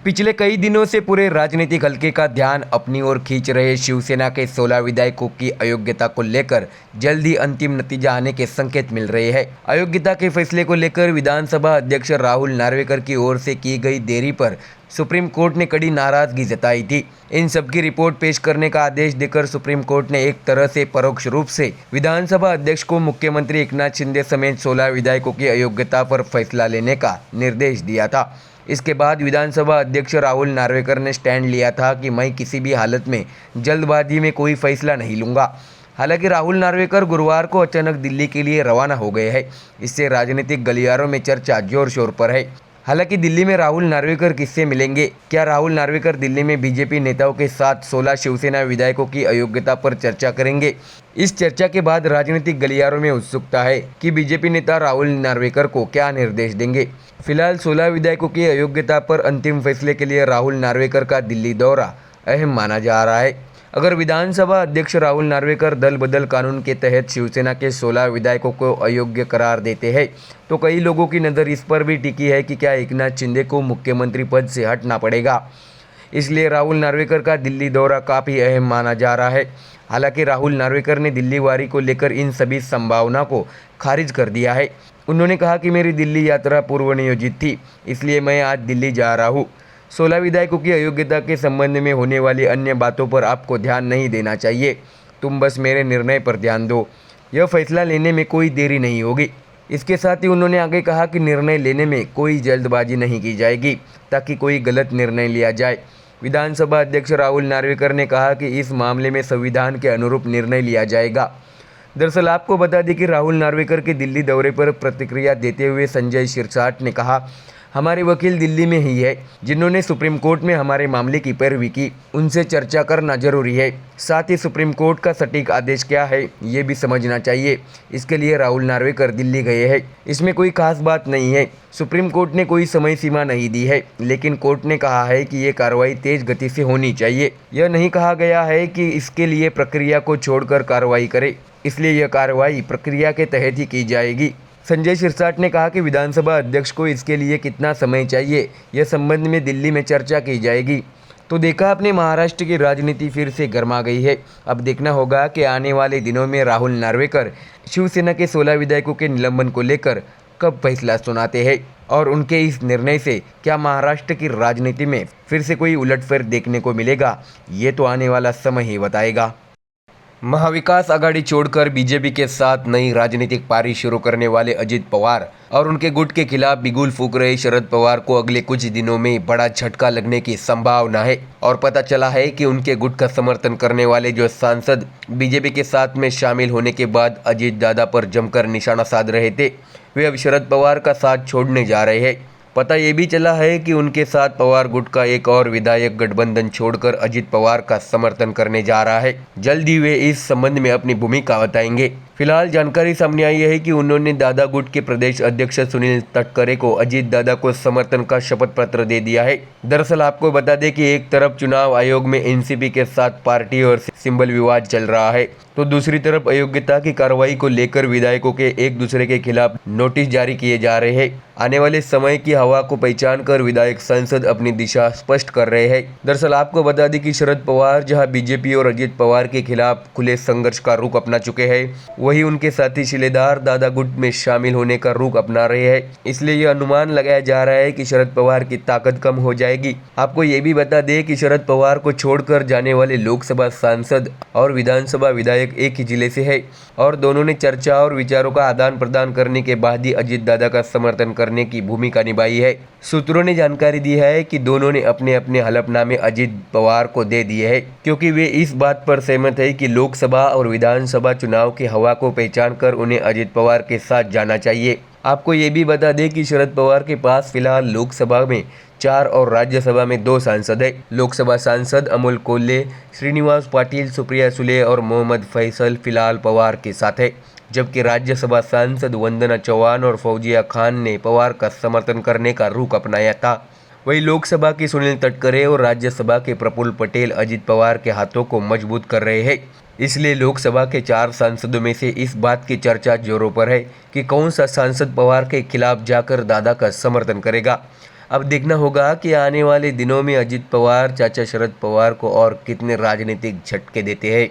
पिछले कई दिनों से पूरे राजनीतिक हलके का ध्यान अपनी ओर खींच रहे शिवसेना के 16 विधायकों की अयोग्यता को लेकर जल्द ही अंतिम नतीजा आने के संकेत मिल रहे हैं। अयोग्यता के फैसले को लेकर विधानसभा अध्यक्ष राहुल नार्वेकर की ओर से की गई देरी पर सुप्रीम कोर्ट ने कड़ी नाराजगी जताई थी। इन सबकी रिपोर्ट पेश करने का आदेश देकर सुप्रीम कोर्ट ने एक तरह से परोक्ष रूप से विधानसभा अध्यक्ष को मुख्यमंत्री एकनाथ शिंदे समेत 16 विधायकों की अयोग्यता पर फैसला लेने का निर्देश दिया था। इसके बाद विधानसभा अध्यक्ष राहुल नार्वेकर ने स्टैंड लिया था कि मैं किसी भी हालत में जल्दबाजी में कोई फैसला नहीं लूँगा। हालांकि राहुल नार्वेकर गुरुवार को अचानक दिल्ली के लिए रवाना हो गए हैं। इससे राजनीतिक गलियारों में चर्चा जोर शोर पर है। हालांकि दिल्ली में राहुल नार्वेकर किससे मिलेंगे? क्या राहुल नार्वेकर दिल्ली में बीजेपी नेताओं के साथ 16 शिवसेना विधायकों की अयोग्यता पर चर्चा करेंगे? इस चर्चा के बाद राजनीतिक गलियारों में उत्सुकता है कि बीजेपी नेता राहुल नार्वेकर को क्या निर्देश देंगे। फिलहाल 16 विधायकों की अयोग्यता पर अंतिम फैसले के लिए राहुल नार्वेकर का दिल्ली दौरा अहम माना जा रहा है। अगर विधानसभा अध्यक्ष राहुल नार्वेकर दल बदल कानून के तहत शिवसेना के 16 विधायकों को अयोग्य करार देते हैं तो कई लोगों की नज़र इस पर भी टिकी है कि क्या एकनाथ शिंदे को मुख्यमंत्री पद से हटना पड़ेगा। इसलिए राहुल नार्वेकर का दिल्ली दौरा काफ़ी अहम माना जा रहा है। हालांकि राहुल नार्वेकर ने दिल्ली वारी को लेकर इन सभी संभावना को खारिज कर दिया है। उन्होंने कहा कि मेरी दिल्ली यात्रा पूर्व नियोजित थी, इसलिए मैं आज दिल्ली जा रहा हूँ। 16 विधायकों की अयोग्यता के संबंध में होने वाली अन्य बातों पर आपको ध्यान नहीं देना चाहिए। तुम बस मेरे निर्णय पर ध्यान दो। यह फैसला लेने में कोई देरी नहीं होगी। इसके साथ ही उन्होंने आगे कहा कि निर्णय लेने में कोई जल्दबाजी नहीं की जाएगी ताकि कोई गलत निर्णय लिया जाए। विधानसभा अध्यक्ष राहुल नार्वेकर ने कहा कि इस मामले में संविधान के अनुरूप निर्णय लिया जाएगा। दरअसल आपको बता दें कि राहुल नार्वेकर के दिल्ली दौरे पर प्रतिक्रिया देते हुए संजय शिरसाट ने कहा, हमारे वकील दिल्ली में ही है जिन्होंने सुप्रीम कोर्ट में हमारे मामले की पैरवी की। उनसे चर्चा करना जरूरी है। साथ ही सुप्रीम कोर्ट का सटीक आदेश क्या है ये भी समझना चाहिए। इसके लिए राहुल नार्वेकर दिल्ली गए हैं। इसमें कोई खास बात नहीं है। सुप्रीम कोर्ट ने कोई समय सीमा नहीं दी है, लेकिन कोर्ट ने कहा है कि ये कार्रवाई तेज गति से होनी चाहिए। यह नहीं कहा गया है कि इसके लिए प्रक्रिया को छोड़कर कार्रवाई करे, इसलिए यह कार्रवाई प्रक्रिया के तहत ही की जाएगी। संजय शिरसाट ने कहा कि विधानसभा अध्यक्ष को इसके लिए कितना समय चाहिए यह संबंध में दिल्ली में चर्चा की जाएगी। तो देखा आपने, महाराष्ट्र की राजनीति फिर से गर्मा गई है। अब देखना होगा कि आने वाले दिनों में राहुल नार्वेकर शिवसेना के 16 विधायकों के निलंबन को लेकर कब फैसला सुनाते हैं और उनके इस निर्णय से क्या महाराष्ट्र की राजनीति में फिर से कोई उलटफेर देखने को मिलेगा, ये तो आने वाला समय ही बताएगा। महाविकास आघाड़ी छोड़कर बीजेपी के साथ नई राजनीतिक पारी शुरू करने वाले अजित पवार और उनके गुट के खिलाफ बिगुल फूंक रहे शरद पवार को अगले कुछ दिनों में बड़ा झटका लगने की संभावना है। और पता चला है कि उनके गुट का समर्थन करने वाले जो सांसद बीजेपी के साथ में शामिल होने के बाद अजित दादा पर जमकर निशाना साध रहे थे, वे अब शरद पवार का साथ छोड़ने जा रहे हैं। पता ये भी चला है कि उनके साथ पवार गुट का एक और विधायक गठबंधन छोड़कर अजित पवार का समर्थन करने जा रहा है। जल्द ही वे इस संबंध में अपनी भूमिका बताएंगे। फिलहाल जानकारी सामने आई है कि उन्होंने दादा गुट के प्रदेश अध्यक्ष सुनील तटकरे को अजित दादा को समर्थन का शपथ पत्र दे दिया है। दरअसल आपको बता दें कि एक तरफ चुनाव आयोग में एनसीपी के साथ पार्टी और सिंबल विवाद चल रहा है, तो दूसरी तरफ अयोग्यता की कार्रवाई को लेकर विधायकों के एक दूसरे के खिलाफ नोटिस जारी किए जा रहे हैं। आने वाले समय की हवा को पहचान कर विधायक सांसद अपनी दिशा स्पष्ट कर रहे हैं। दरअसल आपको बता दें कि शरद पवार जहां बीजेपी और अजित पवार के खिलाफ खुले संघर्ष का रुख अपना चुके हैं, वहीं उनके साथी शिलेदार दादा गुट में शामिल होने का रुख अपना रहे हैं। इसलिए यह अनुमान लगाया जा रहा है कि शरद पवार की ताकत कम हो जाएगी। आपको ये भी बता दें कि शरद पवार को छोड़कर जाने वाले लोकसभा सांसद और विधानसभा विधायक एक ही जिले से है और दोनों ने चर्चा और विचारों का आदान प्रदान करने के बाद ही अजित दादा का समर्थन करने की भूमिका निभाई है। सूत्रों ने जानकारी दी है कि दोनों ने अपने अपने हलफनामे अजित पवार को दे दिए हैं, क्योंकि वे इस बात पर सहमत है कि लोकसभा और विधानसभा चुनाव की हवा को पहचान कर उन्हें अजित पवार के साथ जाना चाहिए। आपको ये भी बता दें कि शरद पवार के पास फिलहाल लोकसभा में 4 और राज्यसभा में 2 सांसद हैं। लोकसभा सांसद अमोल कोल्हे, श्रीनिवास पाटिल, सुप्रिया सुले और मोहम्मद फैसल फिलहाल पवार के साथ है, जबकि राज्यसभा सांसद वंदना चौहान और फौजिया खान ने पवार का समर्थन करने का रुख अपनाया था। वहीं लोकसभा के सुनील तटकरे और राज्यसभा के प्रफुल्ल पटेल अजित पवार के हाथों को मजबूत कर रहे हैं। इसलिए लोकसभा के 4 सांसदों में से इस बात की चर्चा जोरों पर है कि कौन सा सांसद पवार के खिलाफ जाकर दादा का समर्थन करेगा। अब देखना होगा कि आने वाले दिनों में अजित पवार चाचा शरद पवार को और कितने राजनीतिक झटके देते हैं।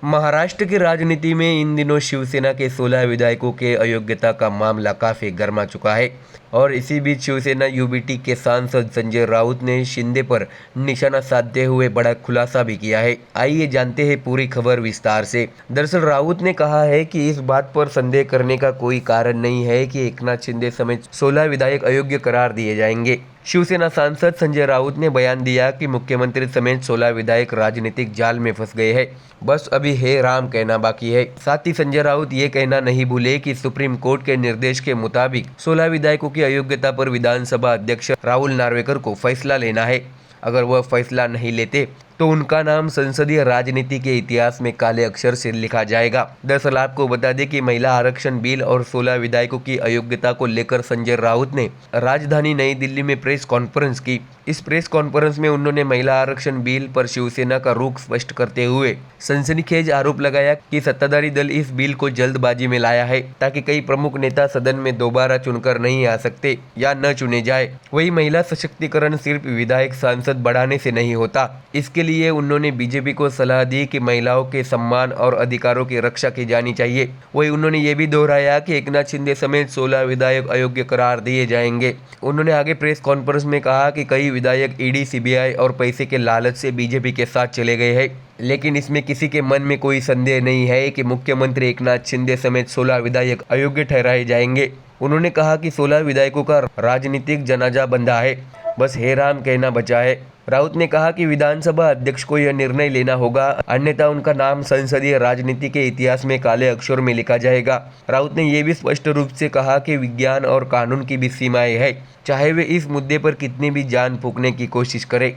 महाराष्ट्र की राजनीति में इन दिनों शिवसेना के 16 विधायकों के अयोग्यता का मामला काफी गर्मा चुका है और इसी बीच शिवसेना यूबीटी के सांसद संजय राउत ने शिंदे पर निशाना साधते हुए बड़ा खुलासा भी किया है। आइए जानते हैं पूरी खबर विस्तार से। दरअसल राउत ने कहा है कि इस बात पर संदेह करने का कोई कारण नहीं है कि एकनाथ शिंदे समेत 16 विधायक अयोग्य करार दिए जाएंगे। शिवसेना सांसद संजय राउत ने बयान दिया कि मुख्यमंत्री समेत 16 विधायक राजनीतिक जाल में फंस गए हैं, बस अभी हे राम कहना बाकी है। साथ ही संजय राउत ये कहना नहीं भूले कि सुप्रीम कोर्ट के निर्देश के मुताबिक 16 विधायकों की अयोग्यता पर विधानसभा अध्यक्ष राहुल नार्वेकर को फैसला लेना है। अगर वह फैसला नहीं लेते तो उनका नाम संसदीय राजनीति के इतिहास में काले अक्षर से लिखा जाएगा। दरअसल आपको बता दें कि महिला आरक्षण बिल और 16 विधायकों की अयोग्यता को लेकर संजय राउत ने राजधानी नई दिल्ली में प्रेस कॉन्फ्रेंस की। इस प्रेस कॉन्फ्रेंस में उन्होंने महिला आरक्षण बिल पर शिवसेना का रुख स्पष्ट करते हुए सनसनीखेज आरोप लगाया कि सत्ताधारी दल इस बिल को जल्दबाजी में लाया है ताकि कई प्रमुख नेता सदन में दोबारा चुनकर नहीं आ सकते या न चुने जाए। वही महिला सशक्तिकरण सिर्फ विधायक सांसद बढ़ाने से नहीं होता। इसके लिए उन्होंने बीजेपी को सलाह दी कि महिलाओं के सम्मान और अधिकारों की रक्षा की जानी चाहिए। वही उन्होंने ये भी दोहराया कि एकनाथ शिंदे समेत 16 विधायक अयोग्य करार दिए जाएंगे। उन्होंने आगे प्रेस कॉन्फ्रेंस में कहा कि कई विधायक ईडी, सीबीआई और पैसे के लालच से बीजेपी के साथ चले गए हैं, लेकिन इसमें किसी के मन में कोई संदेह नहीं है कि मुख्यमंत्री एकनाथ शिंदे समेत 16 विधायक अयोग्य ठहराए जाएंगे। उन्होंने कहा कि 16 विधायकों का राजनीतिक जनाजा बंधा है, बस हे राम कहना बचा है। राउत ने कहा कि विधानसभा अध्यक्ष को यह निर्णय लेना होगा, अन्यथा उनका नाम संसदीय राजनीति के इतिहास में काले अक्षर में लिखा जाएगा। राउत ने यह भी स्पष्ट रूप से कहा कि विज्ञान और कानून की भी सीमाएं हैं, चाहे वे इस मुद्दे पर कितनी भी जान फूंकने की कोशिश करे।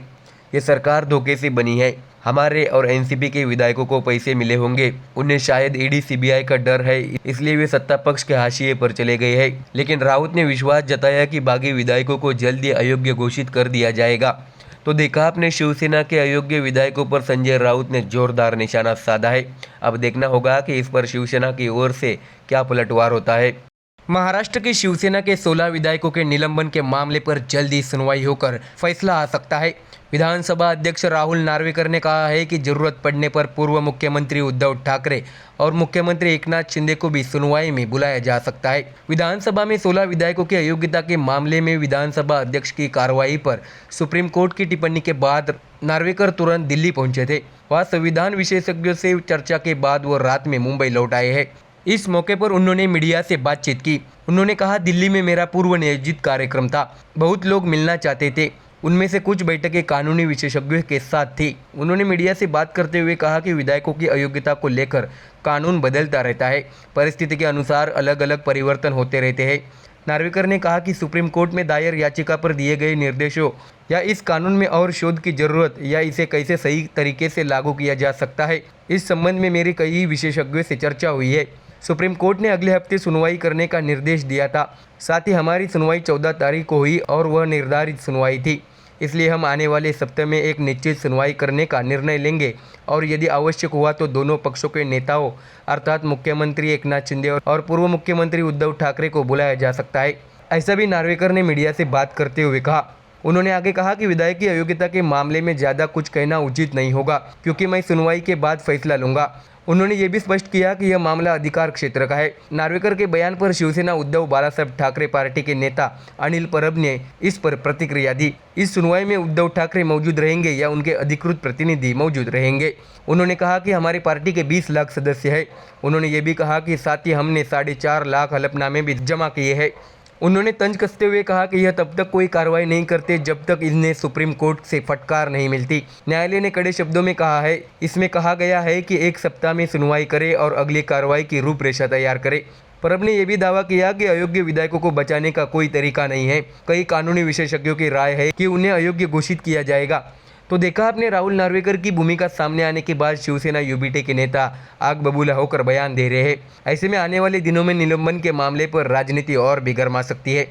ये सरकार धोखे से बनी है। हमारे और एनसीपी के विधायकों को पैसे मिले होंगे, उन्हें शायद ईडी, सीबीआई का डर है, इसलिए वे सत्ता पक्ष के हाशिए पर चले गए हैं। लेकिन राउत ने विश्वास जताया कि बागी विधायकों को जल्द ही अयोग्य घोषित कर दिया जाएगा। तो देखा आपने, शिवसेना के अयोग्य विधायकों पर संजय राउत ने जोरदार निशाना साधा है। अब देखना होगा कि इस पर शिवसेना की ओर से क्या पलटवार होता है। महाराष्ट्र की शिवसेना के 16 विधायकों के निलंबन के मामले पर जल्द ही सुनवाई होकर फैसला आ सकता है। विधानसभा अध्यक्ष राहुल नार्वेकर ने कहा है कि जरूरत पड़ने पर पूर्व मुख्यमंत्री उद्धव ठाकरे और मुख्यमंत्री एकनाथ शिंदे को भी सुनवाई में बुलाया जा सकता है। विधानसभा में 16 विधायकों की अयोग्यता के मामले में विधानसभा अध्यक्ष की कार्रवाई पर सुप्रीम कोर्ट की टिप्पणी के बाद नार्वेकर तुरंत दिल्ली पहुंचे थे। वहाँ संविधान विशेषज्ञों से चर्चा के बाद वो रात में मुंबई लौट आए हैं। इस मौके पर उन्होंने मीडिया से बातचीत की। उन्होंने कहा, दिल्ली में मेरा पूर्व नियोजित कार्यक्रम था, बहुत लोग मिलना चाहते थे, उनमें से कुछ बैठकें कानूनी विशेषज्ञों के साथ थी। उन्होंने मीडिया से बात करते हुए कहा कि विधायकों की अयोग्यता को लेकर कानून बदलता रहता है, परिस्थिति के अनुसार अलग अलग परिवर्तन होते रहते हैं। नार्वेकर ने कहा कि सुप्रीम कोर्ट में दायर याचिका पर दिए गए निर्देशों या इस कानून में और शोध की जरूरत या इसे कैसे सही तरीके से लागू किया जा सकता है, इस संबंध में मेरी कई विशेषज्ञों से चर्चा हुई है। सुप्रीम कोर्ट ने अगले हफ्ते सुनवाई करने का निर्देश दिया था। साथ ही हमारी सुनवाई 14 तारीख को हुई और वह निर्धारित सुनवाई थी, इसलिए हम आने वाले सप्ताह में एक निश्चित सुनवाई करने का निर्णय लेंगे और यदि आवश्यक हुआ तो दोनों पक्षों के नेताओं अर्थात मुख्यमंत्री एकनाथ शिंदे और पूर्व मुख्यमंत्री उद्धव ठाकरे को बुलाया जा सकता है। ऐसा भी नार्वेकर ने मीडिया से बात करते हुए कहा। उन्होंने आगे कहा कि विधायक की अयोग्यता के मामले में ज़्यादा कुछ कहना उचित नहीं होगा, क्योंकि मैं सुनवाई के बाद फैसला लूंगा। उन्होंने ये भी स्पष्ट किया कि यह मामला अधिकार क्षेत्र का है। नार्वेकर के बयान पर शिवसेना उद्धव बालासाहेब ठाकरे पार्टी के नेता अनिल परब ने इस पर प्रतिक्रिया दी। इस सुनवाई में उद्धव ठाकरे मौजूद रहेंगे या उनके अधिकृत प्रतिनिधि मौजूद रहेंगे। उन्होंने कहा कि हमारी पार्टी के 20 लाख सदस्य हैं। उन्होंने ये भी कहा कि साथ ही हमने 4.5 लाख हलफनामे भी जमा किए हैं। उन्होंने तंज कसते हुए कहा कि यह तब तक कोई कार्रवाई नहीं करते जब तक इन्हें सुप्रीम कोर्ट से फटकार नहीं मिलती। न्यायालय ने कड़े शब्दों में कहा है, इसमें कहा गया है कि 1 सप्ताह में सुनवाई करे और अगली कार्रवाई की रूपरेखा तैयार करे। परब ने यह भी दावा किया कि अयोग्य विधायकों को बचाने का कोई तरीका नहीं है। कई कानूनी विशेषज्ञों की राय है कि उन्हें अयोग्य घोषित किया जाएगा। तो देखा आपने, राहुल नार्वेकर की भूमिका सामने आने के बाद शिवसेना यूबीटी के नेता आग बबूला होकर बयान दे रहे हैं। ऐसे में आने वाले दिनों में निलंबन के मामले पर राजनीति और भी गर्मा सकती है।